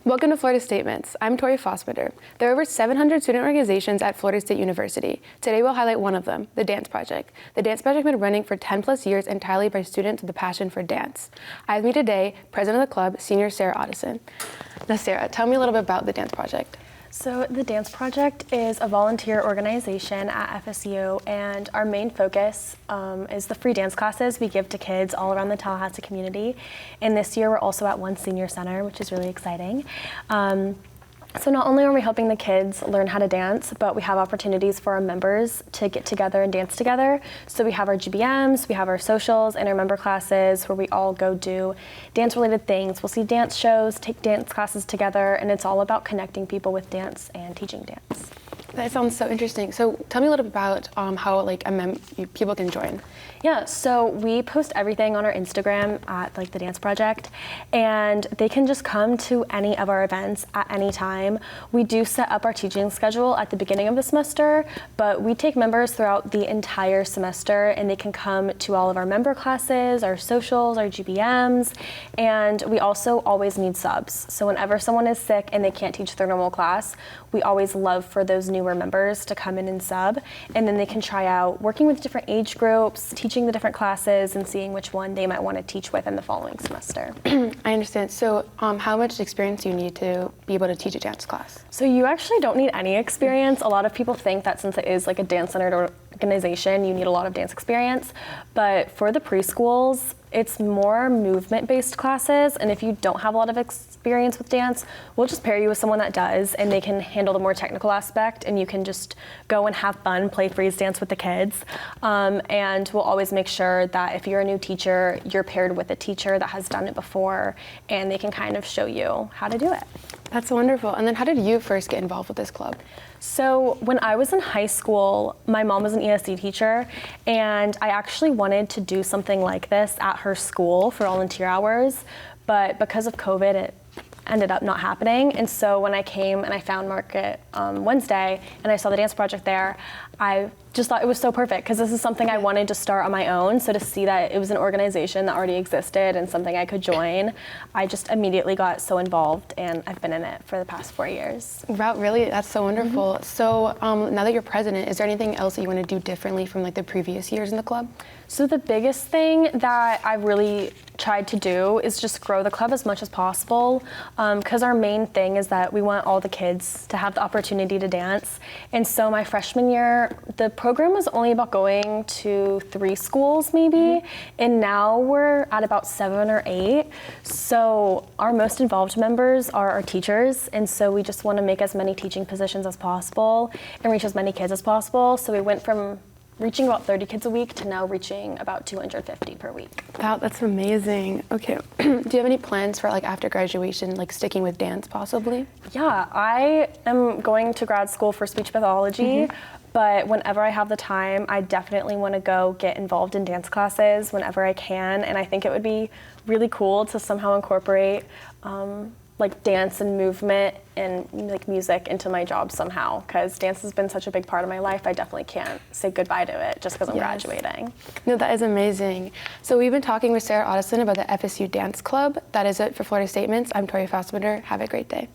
Welcome to Florida Statements. I'm Tori Fassbender. There are over 700 student organizations at Florida State University. Today we'll highlight one of them, the Dance Project. The Dance Project has been running for 10 plus years entirely by students with a passion for dance. I have with me today, President of the club, Senior Sara Ottesen. Now Sara, tell me a little bit about the Dance Project. So the Dance Project is a volunteer organization at FSU, and our main focus is the free dance classes we give to kids all around the Tallahassee community. And this year we're also at one senior center, which is really exciting. So not only are we helping the kids learn how to dance, but we have opportunities for our members to get together and dance together. So we have our GBMs, we have our socials, and our member classes where we all go do dance-related things. We'll see dance shows, take dance classes together, and it's all about connecting people with dance and teaching dance. That sounds so interesting. So tell me a little bit about how people can join. Yeah, so we post everything on our Instagram at the Dance Project, and they can just come to any of our events at any time. We do set up our teaching schedule at the beginning of the semester, but we take members throughout the entire semester, and they can come to all of our member classes, our socials, our GBMs, and we also always need subs. So whenever someone is sick and they can't teach their normal class, we always love for those newer members to come in and sub, and then they can try out working with different age groups, teaching the different classes, and seeing which one they might want to teach with in the following semester. I understand. So how much experience do you need to be able to teach a dance class? So you actually don't need any experience. A lot of people think that since it is like a dance-centered organization, you need a lot of dance experience, but for the preschools, it's more movement-based classes, and if you don't have a lot of experience with dance, we'll just pair you with someone that does, and they can handle the more technical aspect, and you can just go and have fun, play freeze dance with the kids. And we'll always make sure that if you're a new teacher, you're paired with a teacher that has done it before, and they can kind of show you how to do it. That's wonderful. And then how did you first get involved with this club? So when I was in high school, my mom was an ESD teacher, and I actually wanted to do something like this at her school for volunteer hours, but because of COVID, it ended up not happening. And so when I came and I found Market Wednesday and I saw the Dance Project there, I just thought it was so perfect because this is something I wanted to start on my own. So to see that it was an organization that already existed and something I could join, I just immediately got so involved, and I've been in it for the past 4 years. Wow, really? That's so wonderful. Mm-hmm. So now that you're president, is there anything else that you want to do differently from the previous years in the club? So the biggest thing that I really tried to do is just grow the club as much as possible, because our main thing is that we want all the kids to have the opportunity to dance. And so my freshman year, the program was only about going to 3 schools maybe, and now we're at about 7 or 8. So our most involved members are our teachers, and so we just want to make as many teaching positions as possible and reach as many kids as possible. So we went from reaching about 30 kids a week to now reaching about 250 per week. Wow, that's amazing. Okay, do you have any plans for after graduation, sticking with dance possibly? Yeah, I am going to grad school for speech pathology, but whenever I have the time, I definitely want to go get involved in dance classes whenever I can, and I think it would be really cool to somehow incorporate dance and movement and music into my job somehow, because dance has been such a big part of my life. I definitely can't say goodbye to it just because I'm graduating. No, that is amazing. So we've been talking with Sara Ottesen about the FSU Dance Club. That is it for Florida Statements. I'm Tori Fassbender. Have a great day.